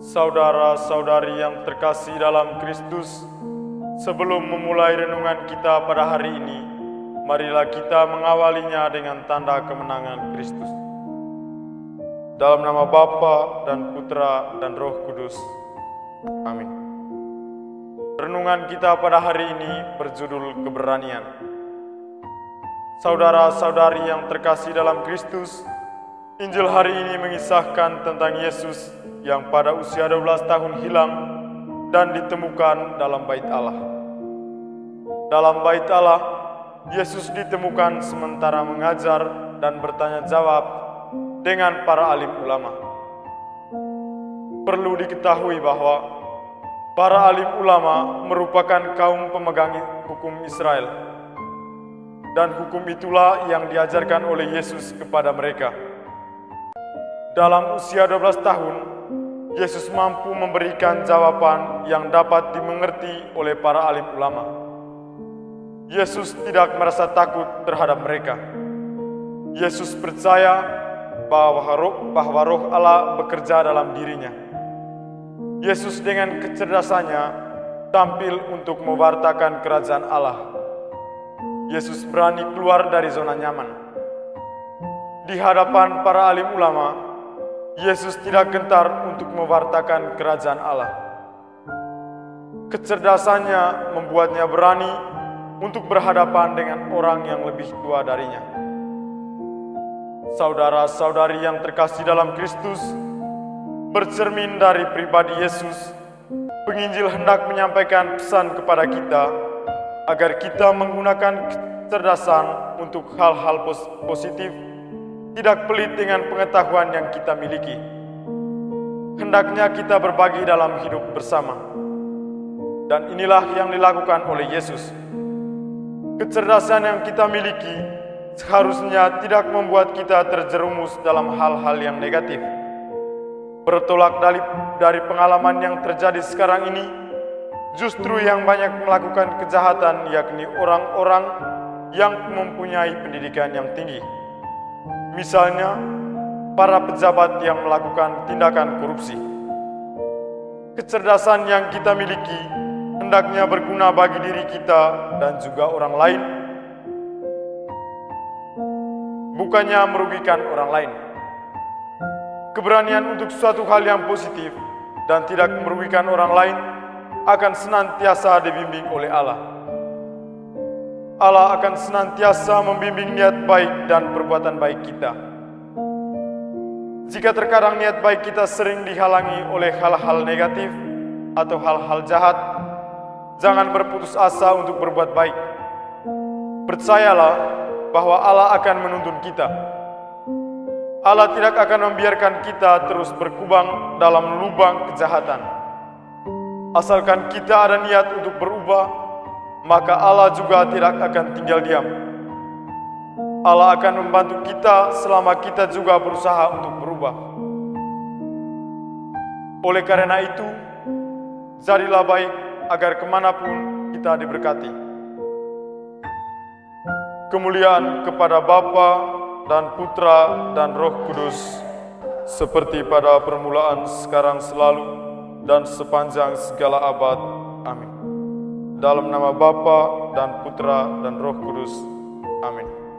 Saudara-saudari yang terkasih dalam Kristus, sebelum memulai renungan kita pada hari ini, marilah kita mengawalinya dengan tanda kemenangan Kristus. Dalam nama Bapa dan Putra dan Roh Kudus. Amin. Renungan kita pada hari ini berjudul keberanian. Saudara-saudari yang terkasih dalam Kristus, Injil hari ini mengisahkan tentang Yesus yang pada usia 12 tahun hilang dan ditemukan dalam bait Allah. Dalam bait Allah, Yesus ditemukan sementara mengajar dan bertanya jawab dengan para alim ulama. Perlu diketahui bahwa para alim ulama merupakan kaum pemegang hukum Israel, dan hukum itulah yang diajarkan oleh Yesus kepada mereka. Dalam usia 12 tahun, Yesus mampu memberikan jawaban yang dapat dimengerti oleh para alim ulama. Yesus tidak merasa takut terhadap mereka. Yesus percaya bahwa roh Allah bekerja dalam dirinya. Yesus dengan kecerdasannya tampil untuk mewartakan kerajaan Allah. Yesus berani keluar dari zona nyaman. Di hadapan para alim ulama, Yesus tidak gentar untuk mewartakan kerajaan Allah. Kecerdasannya membuatnya berani untuk berhadapan dengan orang yang lebih tua darinya. Saudara-saudari yang terkasih dalam Kristus, bercermin dari pribadi Yesus, penginjil hendak menyampaikan pesan kepada kita agar kita menggunakan kecerdasan untuk hal-hal positif, tidak pelit dengan pengetahuan yang kita miliki. Hendaknya kita berbagi dalam hidup bersama. Dan inilah yang dilakukan oleh Yesus. Kecerdasan yang kita miliki seharusnya tidak membuat kita terjerumus dalam hal-hal yang negatif. Bertolak dari pengalaman yang terjadi sekarang ini, justru yang banyak melakukan kejahatan yakni orang-orang yang mempunyai pendidikan yang tinggi. Misalnya, para pejabat yang melakukan tindakan korupsi. Kecerdasan yang kita miliki hendaknya berguna bagi diri kita dan juga orang lain, bukannya merugikan orang lain. Keberanian untuk suatu hal yang positif dan tidak merugikan orang lain akan senantiasa dibimbing oleh Allah. Allah akan senantiasa membimbing niat baik dan perbuatan baik kita. Jika terkadang niat baik kita sering dihalangi oleh hal-hal negatif atau hal-hal jahat, jangan berputus asa untuk berbuat baik. Percayalah bahwa Allah akan menuntun kita. Allah tidak akan membiarkan kita terus berkubang dalam lubang kejahatan. Asalkan kita ada niat untuk berubah, maka Allah juga tidak akan tinggal diam. Allah akan membantu kita selama kita juga berusaha untuk berubah. Oleh karena itu, jadilah baik agar kemanapun kita diberkati. Kemuliaan kepada Bapa dan Putra dan Roh Kudus, seperti pada permulaan, sekarang, selalu, dan sepanjang segala abad. Amin. Dalam nama Bapa dan Putra dan Roh Kudus. Amin.